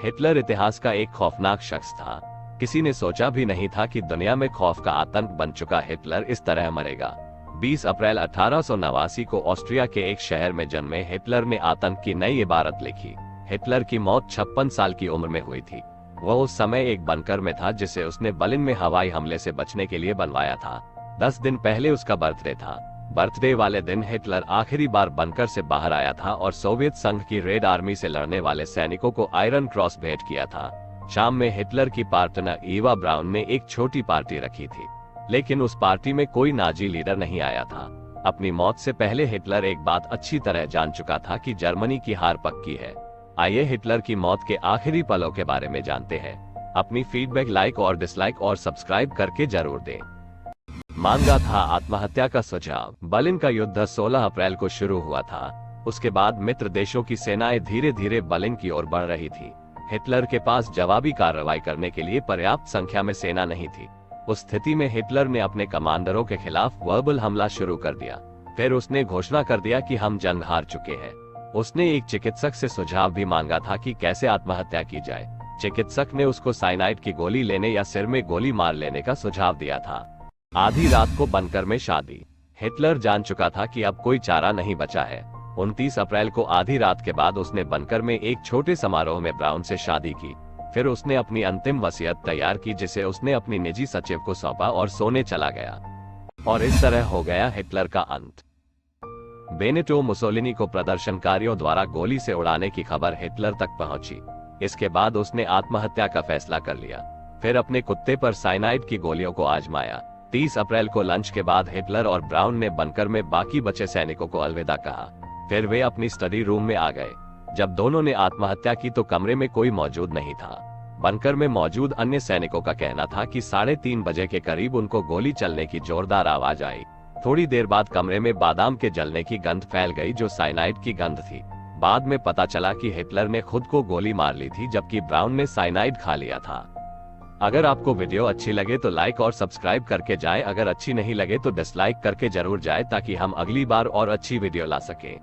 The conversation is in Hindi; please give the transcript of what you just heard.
हिटलर इतिहास का एक खौफनाक शख्स था। किसी ने सोचा भी नहीं था कि दुनिया में खौफ का आतंक बन चुका हिटलर इस तरह मरेगा। 20 अप्रैल 1889 को ऑस्ट्रिया के एक शहर में जन्मे हिटलर ने आतंक की नई इबारत लिखी। हिटलर की मौत 56 साल की उम्र में हुई थी। वह उस समय एक बंकर में था जिसे उसने बर्लिन में हवाई हमले से बचने के लिए बनवाया था। 10 दिन पहले उसका बर्थडे था। बर्थडे वाले दिन हिटलर आखिरी बार बंकर से बाहर आया था और सोवियत संघ की रेड आर्मी से लड़ने वाले सैनिकों को आयरन क्रॉस भेंट किया था। शाम में हिटलर की पार्टनर ईवा ब्राउन ने एक छोटी पार्टी रखी थी, लेकिन उस पार्टी में कोई नाजी लीडर नहीं आया था। अपनी मौत से पहले हिटलर एक बात अच्छी तरह जान चुका था कि जर्मनी की हार पक्की है। आइए हिटलर की मौत के आखिरी पलों के बारे में जानते हैं। अपनी फीडबैक लाइक और डिसलाइक और सब्सक्राइब करके जरूर दें। मांगा था आत्महत्या का सुझाव। बर्लिन का युद्ध 16 अप्रैल को शुरू हुआ था। उसके बाद मित्र देशों की सेनाएं धीरे धीरे बर्लिन की ओर बढ़ रही थी। हिटलर के पास जवाबी कार्रवाई करने के लिए पर्याप्त संख्या में सेना नहीं थी। उस स्थिति में हिटलर ने अपने कमांडरों के खिलाफ वर्बल हमला शुरू कर दिया। फिर उसने घोषणा कर दिया कि हम जंग हार चुके हैं। उसने एक चिकित्सक से सुझाव भी मांगा था कि कैसे आत्महत्या की जाए। चिकित्सक ने उसको साइनाइड की गोली लेने या सिर में गोली मार लेने का सुझाव दिया था। आधी रात को बंकर में शादी। हिटलर जान चुका था कि अब कोई चारा नहीं बचा है। 29 अप्रैल को आधी रात के बाद उसने बंकर में एक छोटे समारोह में ब्राउन से शादी की। फिर उसने अपनी अंतिम वसीयत तैयार की जिसे उसने अपनी निजी सचिव को सौंपा और सोने चला गया। और इस तरह हो गया हिटलर का अंत। बेनिटो मुसोलिनी को प्रदर्शनकारियों द्वारा गोली से उड़ाने की खबर हिटलर तक पहुंची। इसके बाद उसने आत्महत्या का फैसला कर लिया। फिर अपने कुत्ते पर साइनाइड की गोलियों को आजमाया। 30 अप्रैल को लंच के बाद हिटलर और ब्राउन ने बंकर में बाकी बचे सैनिकों को अलविदा कहा। फिर वे अपनी स्टडी रूम में आ गए। जब दोनों ने आत्महत्या की तो कमरे में कोई मौजूद नहीं था। बंकर में मौजूद अन्य सैनिकों का कहना था कि 3:30 बजे के करीब उनको गोली चलने की जोरदार आवाज आई। थोड़ी देर बाद कमरे में बादाम के जलने की गंध फैल गई जो साइनाइड की गंध थी। बाद में पता चला कि हिटलर ने खुद को गोली मार ली थी जबकि ब्राउन ने साइनाइड खा लिया था। अगर आपको वीडियो अच्छी लगे तो लाइक और सब्सक्राइब करके जाएं। अगर अच्छी नहीं लगे तो डिसलाइक करके जरूर जाएं ताकि हम अगली बार और अच्छी वीडियो ला सकें।